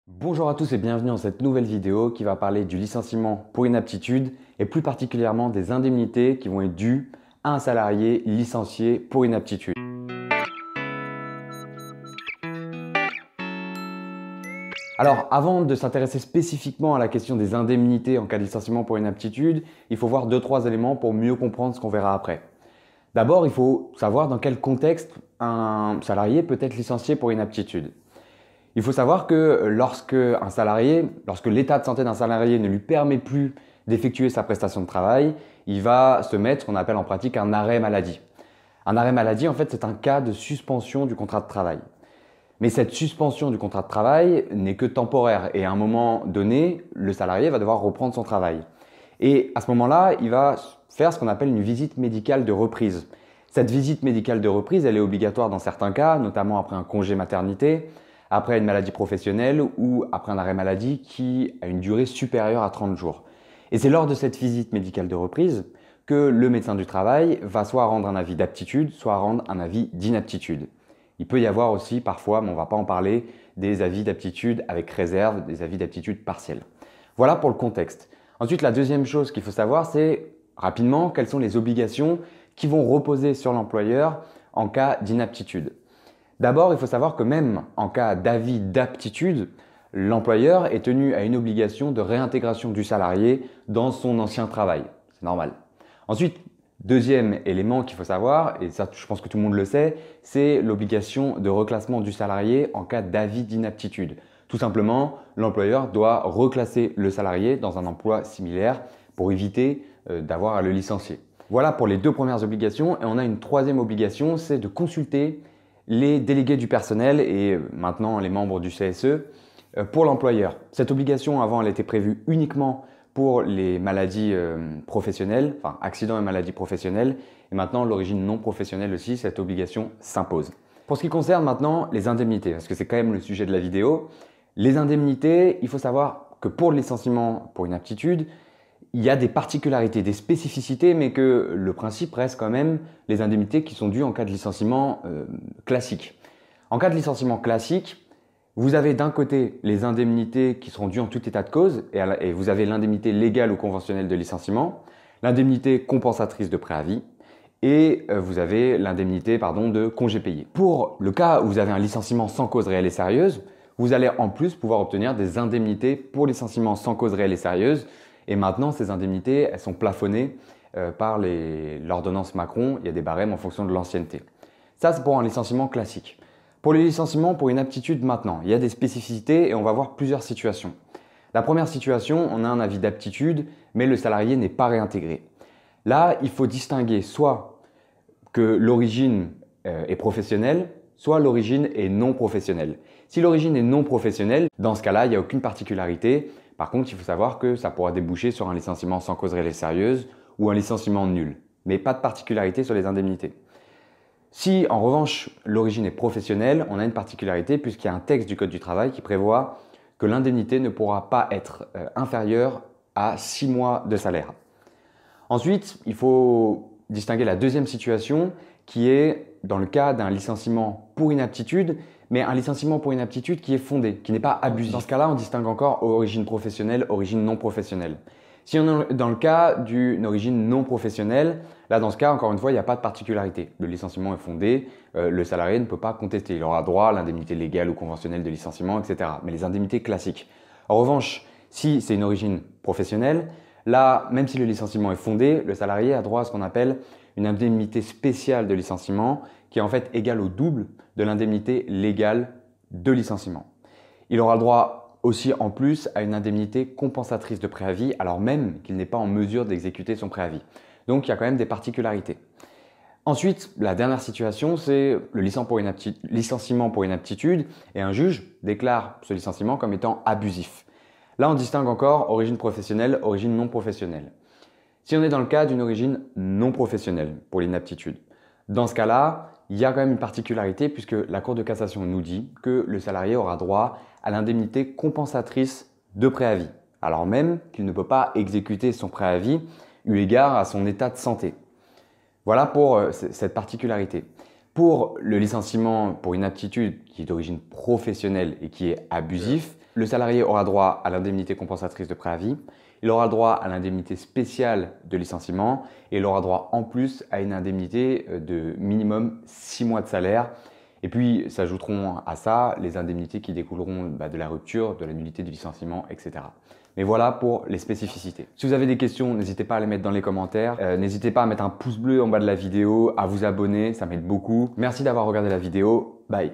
Bonjour à tous et bienvenue dans cette nouvelle vidéo qui va parler du licenciement pour inaptitude et plus particulièrement des indemnités qui vont être dues à un salarié licencié pour inaptitude. Alors avant de s'intéresser spécifiquement à la question des indemnités en cas de licenciement pour inaptitude, il faut voir 2-3 éléments pour mieux comprendre ce qu'on verra après. D'abord, il faut savoir dans quel contexte un salarié peut être licencié pour inaptitude. Il faut savoir que lorsque l'état de santé d'un salarié ne lui permet plus d'effectuer sa prestation de travail, il va se mettre ce qu'on appelle en pratique un arrêt maladie. Un arrêt maladie, en fait, c'est un cas de suspension du contrat de travail. Mais cette suspension du contrat de travail n'est que temporaire et à un moment donné, le salarié va devoir reprendre son travail. Et à ce moment-là, il va faire ce qu'on appelle une visite médicale de reprise. Cette visite médicale de reprise, elle est obligatoire dans certains cas, notamment après un congé maternité, après une maladie professionnelle ou après un arrêt maladie qui a une durée supérieure à 30 jours. Et c'est lors de cette visite médicale de reprise que le médecin du travail va soit rendre un avis d'aptitude, soit rendre un avis d'inaptitude. Il peut y avoir aussi parfois, mais on ne va pas en parler, des avis d'aptitude avec réserve, des avis d'aptitude partielle. Voilà pour le contexte. Ensuite, la deuxième chose qu'il faut savoir, c'est rapidement quelles sont les obligations qui vont reposer sur l'employeur en cas d'inaptitude. D'abord, il faut savoir que même en cas d'avis d'aptitude, l'employeur est tenu à une obligation de réintégration du salarié dans son ancien travail. C'est normal. Ensuite, deuxième élément qu'il faut savoir, et ça je pense que tout le monde le sait, c'est l'obligation de reclassement du salarié en cas d'avis d'inaptitude. Tout simplement, l'employeur doit reclasser le salarié dans un emploi similaire pour éviter d'avoir à le licencier. Voilà pour les deux premières obligations et on a une troisième obligation, c'est de consulter les délégués du personnel et maintenant les membres du CSE pour l'employeur. Cette obligation avant elle était prévue uniquement pour les maladies professionnelles, enfin accidents et maladies professionnelles et maintenant l'origine non professionnelle aussi, cette obligation s'impose. Pour ce qui concerne maintenant les indemnités, parce que c'est quand même le sujet de la vidéo, les indemnités, il faut savoir que pour le licenciement pour inaptitude, il y a des particularités, des spécificités, mais que le principe reste quand même les indemnités qui sont dues en cas de licenciement classique. En cas de licenciement classique, vous avez d'un côté les indemnités qui seront dues en tout état de cause, et vous avez l'indemnité légale ou conventionnelle de licenciement, l'indemnité compensatrice de préavis, et vous avez l'indemnité de congé payé. Pour le cas où vous avez un licenciement sans cause réelle et sérieuse, vous allez en plus pouvoir obtenir des indemnités pour licenciement sans cause réelle et sérieuse. Et maintenant, ces indemnités, elles sont plafonnées par l'ordonnance Macron. Il y a des barèmes en fonction de l'ancienneté. Ça, c'est pour un licenciement classique. Pour les licenciements pour inaptitude maintenant, il y a des spécificités et on va voir plusieurs situations. La première situation, on a un avis d'aptitude, mais le salarié n'est pas réintégré. Là, il faut distinguer soit que l'origine est professionnelle, soit l'origine est non professionnelle. Si l'origine est non professionnelle, dans ce cas-là, il n'y a aucune particularité. Par contre, il faut savoir que ça pourra déboucher sur un licenciement sans cause réelle et sérieuse ou un licenciement nul, mais pas de particularité sur les indemnités. Si en revanche l'origine est professionnelle, on a une particularité puisqu'il y a un texte du Code du travail qui prévoit que l'indemnité ne pourra pas être inférieure à 6 mois de salaire. Ensuite, il faut distinguer la deuxième situation qui est dans le cas d'un licenciement pour inaptitude, mais un licenciement pour inaptitude qui est fondé, qui n'est pas abusif. Dans ce cas-là, on distingue encore origine professionnelle, origine non professionnelle. Si on est dans le cas d'une origine non professionnelle, là dans ce cas, encore une fois, il n'y a pas de particularité. Le licenciement est fondé, le salarié ne peut pas contester. Il aura droit à l'indemnité légale ou conventionnelle de licenciement, etc. Mais les indemnités classiques. En revanche, si c'est une origine professionnelle, là, même si le licenciement est fondé, le salarié a droit à ce qu'on appelle une indemnité spéciale de licenciement qui est en fait égale au double de l'indemnité légale de licenciement. Il aura le droit aussi en plus à une indemnité compensatrice de préavis alors même qu'il n'est pas en mesure d'exécuter son préavis. Donc il y a quand même des particularités. Ensuite, la dernière situation, c'est le licenciement pour inaptitude et un juge déclare ce licenciement comme étant abusif. Là, on distingue encore origine professionnelle, origine non professionnelle. Si on est dans le cas d'une origine non professionnelle pour l'inaptitude, dans ce cas-là, il y a quand même une particularité puisque la Cour de cassation nous dit que le salarié aura droit à l'indemnité compensatrice de préavis, alors même qu'il ne peut pas exécuter son préavis eu égard à son état de santé. Voilà pour cette particularité. Pour le licenciement pour inaptitude qui est d'origine professionnelle et qui est abusif, Le salarié aura droit à l'indemnité compensatrice de préavis, il aura droit à l'indemnité spéciale de licenciement et il aura droit en plus à une indemnité de minimum 6 mois de salaire. Et puis s'ajouteront à ça les indemnités qui découleront de la rupture, de la nullité du licenciement, etc. Mais voilà pour les spécificités. Si vous avez des questions, n'hésitez pas à les mettre dans les commentaires. N'hésitez pas à mettre un pouce bleu en bas de la vidéo, à vous abonner, ça m'aide beaucoup. Merci d'avoir regardé la vidéo. Bye.